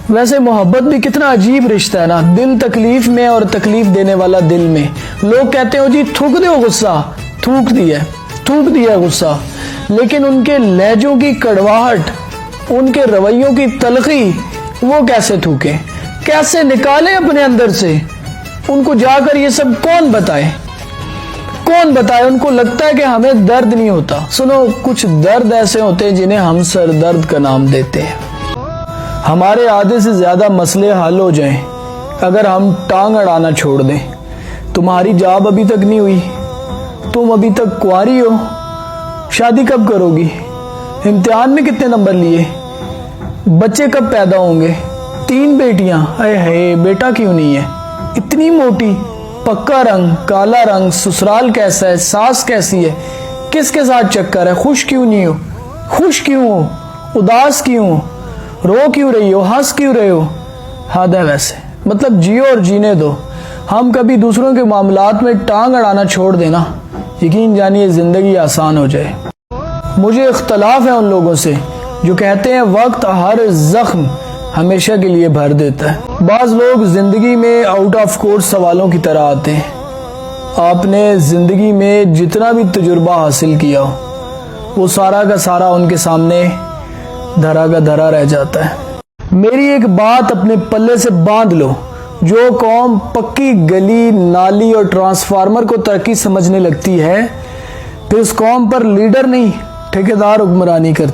ویسے محبت بھی کتنا عجیب رشتہ ہے نا، دل تکلیف میں اور تکلیف دینے والا دل میں۔ لوگ کہتے ہو جی تھوک دو غصہ، تھوک دیا غصہ، لیکن ان کے لہجوں کی کڑواہٹ، ان کے رویوں کی تلخی وہ کیسے تھوکے، کیسے نکالے اپنے اندر سے؟ ان کو جا کر یہ سب کون بتائے؟ ان کو لگتا ہے کہ ہمیں درد نہیں ہوتا۔ سنو، کچھ درد ایسے ہوتے ہیں جنہیں ہم سر درد کا نام دیتے ہیں۔ ہمارے آدھے سے زیادہ مسئلے حل ہو جائیں اگر ہم ٹانگ اڑانا چھوڑ دیں۔ تمہاری جاب ابھی تک نہیں ہوئی، تم ابھی تک کنواری ہو، شادی کب کرو گی، امتحان میں کتنے نمبر لیے، بچے کب پیدا ہوں گے، 3 بیٹیاں، اے بیٹا کیوں نہیں ہے، اتنی موٹی، پکا رنگ، کالا رنگ، سسرال کیسا ہے، ساس کیسی ہے، کس کے ساتھ چکر ہے، خوش کیوں نہیں ہو، خوش کیوں ہو، اداس کیوں ہو، رو کیوں رہی ہو، ہنس کیوں رہے ہو؟ حد ہے ویسے، مطلب جیو اور جینے دو۔ ہم کبھی دوسروں کے معاملات میں ٹانگ اڑانا چھوڑ دینا، یقین جانیے زندگی آسان ہو جائے۔ مجھے اختلاف ہے ان لوگوں سے جو کہتے ہیں وقت ہر زخم ہمیشہ کے لیے بھر دیتا ہے۔ بعض لوگ زندگی میں آؤٹ آف کورس سوالوں کی طرح آتے ہیں۔ آپ نے زندگی میں جتنا بھی تجربہ حاصل کیا ہو وہ سارا کا سارا ان کے سامنے دھرا کا دھرا رہ جاتا ہے۔ میری ایک بات اپنے پلے سے باندھ لو، جو قوم پکی گلی، نالی اور ٹرانسفارمر کو ترقی سمجھنے لگتی ہے، پھر اس قوم پر لیڈر نہیں ٹھیکیدار حکمرانی کرتے۔